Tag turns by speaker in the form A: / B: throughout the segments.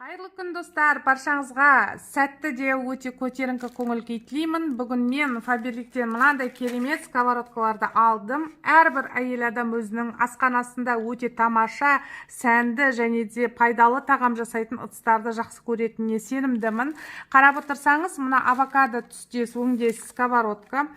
A: Қайырлы күн достар, баршаңызға сәтті де өте көтеріңкі көңіл күй тілеймін. Бүгін мен Фаберликтен мынандай керемет сковородкаларды алдым. Әрбір әйел адам өзінің асханасында өте тамаша, сәнді және де пайдалы тағам жасайтын ыдыстарды жақсы көретініне сенімдімін. Қарап отырсаңыз, мына авокадо түстес өңдес сковородка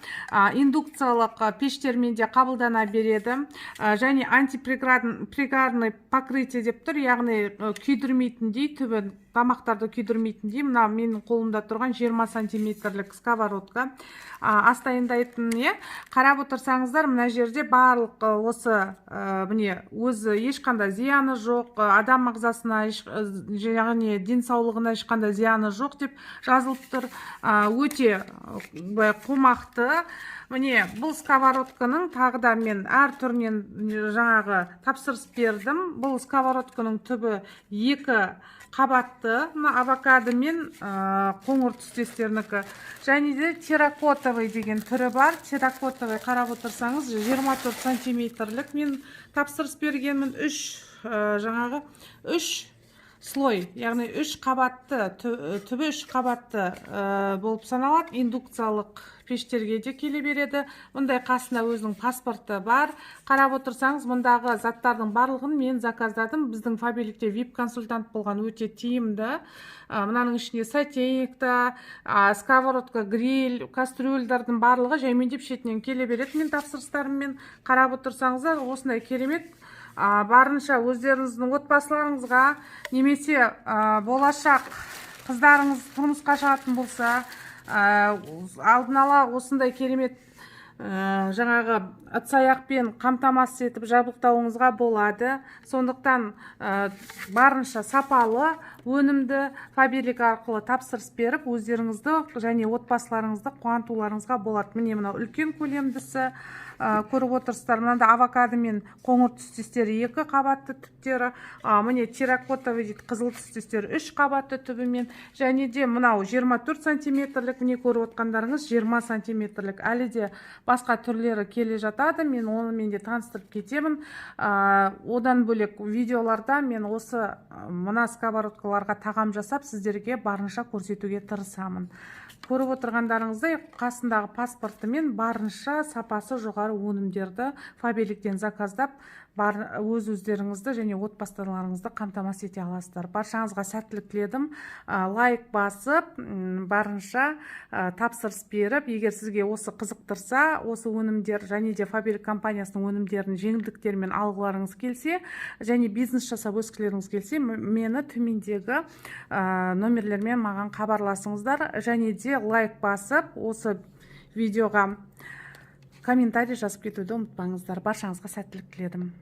A: индукциялық пештермен де қабылдана береді. Және антипригарный покрытие деп тұр, яғни күйдірмейтіндей, түбі тамақтарды күйдірмейтіндей. Мына менің қолымда тұрған 20 сантиметрлік сковородка астайындайтын. Қарап отырсаңыздар, мына жерде барлық осы міне өзі ешқандай зияны жоқ, адам ағзасына және денсаулығына ешқандай зияны жоқ деп жазылып тұр. Өте қомақты. Міне бұл сковородканың тағы да мен әр түрінен жаңағы тапсырыс бердім. Бұл сковородканың түбі 2 қабатты, авокадо мен қоңыр түстестерінікі. Және де терракотовый деген түрі бар. Терракотовый қарап отырсаңыз 24 сантиметрлік мен тапсырыс бергенмін. 3 слой, яғни 3 қабатты, түбі 3 қабатты болып саналады. Индукциялық пештерге де келе береді. Мұндай қасында өзінің паспорты бар. Қарап отырсаңыз, мұндағы заттардың барлығын мен заказдадым. Біздің Фаберликте VIP-консультант болған, өте тиімді. Мынаның ішінде сотейникта, сковородка, гриль, кастрюльдардың барлығы жаймендеп шетінен келе береді. Мен тапсырыстарыммен қарап отырсаңыздар, осындай керемет. Барынша өздеріңіздің отбасыларыңызға немесе болашақ қыздарыңыз тұрмысқа шығатын болса, алдын ала осындай керемет жаңағы ыдыс-аяқпен қамтамасыз етіп жабдықтауыңызға болады. Сондықтан барынша сапалы, өнімді Фаберлик арқылы тапсырыс беріп, өздеріңізді және отбасыларыңызды қуантуларыңызға болады. Міне мынау үлкен көлемдісі. Көріп отырсыздар, мынада авокадо мен қоңыр түстестері 2 қабатты түптері, міне терракотовый дейді, қызыл түстестері 3 қабатты түбімен, және де мынау 24 сантиметрлік, міне көріп отқандарыңыз 20 сантиметрлік. Әлі де басқа түрлері келе жатады, мен онымен де таныстырып кетемін. Одан бөлек видеоларда мен осы мына сковородкаларға тағам жасап сіздерге барынша көрсетуге тырысамын. Көріп отырғандарыңыздай қасындағы паспортымен барынша сапасы жоғары өнімдерді Фаберликтен заказдап, өздеріңізді және отбасыларыңызды қамтамасыз ете аласыздар. Баршаңызға сәттілік тіледім. Лайк басып, барынша тапсырыс беріп, егер сізге осы қызықтырса, осы өнімдер және де Фаберлик компаниясының өнімдерін жеңілдіктермен алғыларыңыз келсе, және бизнес жасап өскілеріңіз келсе, мені төмендегі номерлермен маған хабарласыңыздар. Және де лайк басып, осы видеоға комментарий жазып кетуді ұмытпаңыздар. Баршаңызға сәттілік тіледім.